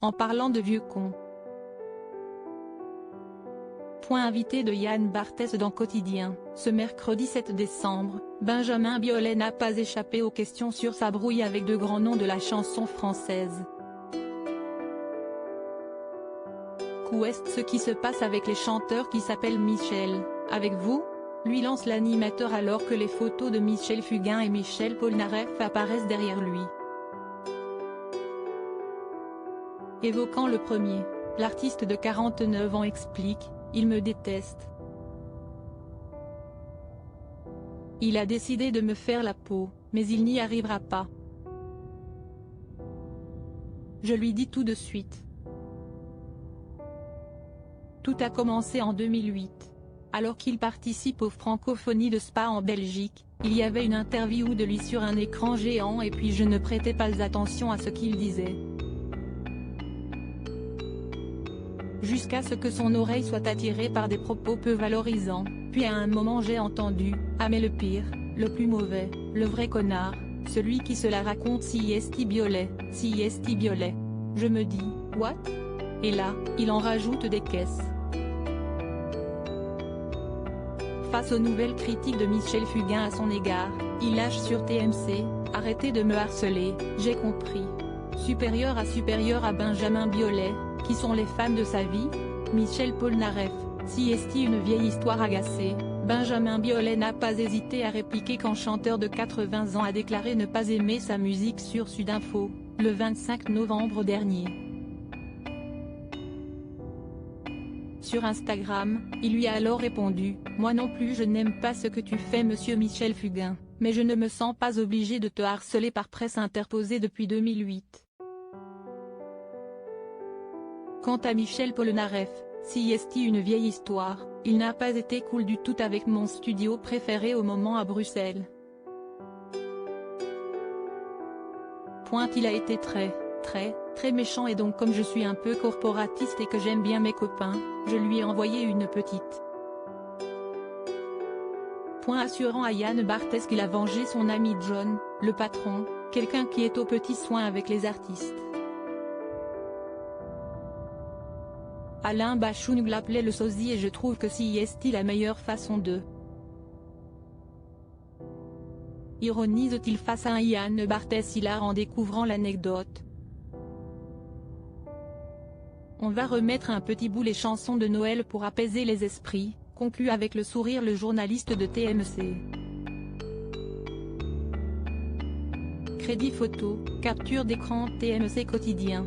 en parlant de vieux cons. Invité de Yann Barthès dans Quotidien, ce mercredi 7 décembre, Benjamin Biolay n'a pas échappé aux questions sur sa brouille avec de grands noms de la chanson française. Qu'est ce qui se passe avec les chanteurs qui s'appellent Michel, avec vous ? Lui lance l'animateur alors que les photos de Michel Fugain et Michel Polnareff apparaissent derrière lui. Évoquant le premier, l'artiste de 49 ans explique: il me déteste. Il a décidé de me faire la peau, mais il n'y arrivera pas. Je lui dis tout de suite. Tout a commencé en 2008. Alors qu'il participe aux Francophonies de Spa en Belgique, il y avait une interview de lui sur un écran géant et puis je ne prêtais pas attention à ce qu'il disait. Jusqu'à ce que son oreille soit attirée par des propos peu valorisants, puis à un moment j'ai entendu « Ah mais le pire, le plus mauvais, le vrai connard, celui qui se la raconte si est Biolay, si est Biolay ». Je me dis « What ?» Et là, il en rajoute des caisses. Face aux nouvelles critiques de Michel Fugain à son égard, il lâche sur TMC « Arrêtez de me harceler, j'ai compris ». Supérieur à Benjamin Biolay, qui sont les fans de sa vie ? Michel Polnareff, si est une vieille histoire agacée, Benjamin Biolay n'a pas hésité à répliquer quand chanteur de 80 ans a déclaré ne pas aimer sa musique sur Sudinfo, le 25 novembre dernier. Sur Instagram, il lui a alors répondu « Moi non plus je n'aime pas ce que tu fais monsieur Michel Fugain, mais je ne me sens pas obligé de te harceler par presse interposée depuis 2008. » Quant à Michel Polnareff, si est une vieille histoire, il n'a pas été cool du tout avec mon studio préféré au moment à Bruxelles. Il a été très méchant et donc comme je suis un peu corporatiste et que j'aime bien mes copains, je lui ai envoyé une petite. Assurant à Yann Barthès qu'il a vengé son ami John, le patron, quelqu'un qui est aux petits soins avec les artistes. Alain Bachung l'appelait le sosie et je trouve que si est la meilleure façon de. Ironise-t-il face à un Yann Barthès hilar en découvrant l'anecdote. On va remettre un petit bout les chansons de Noël pour apaiser les esprits, conclut avec le sourire le journaliste de TMC. Crédit photo, capture d'écran TMC Quotidien.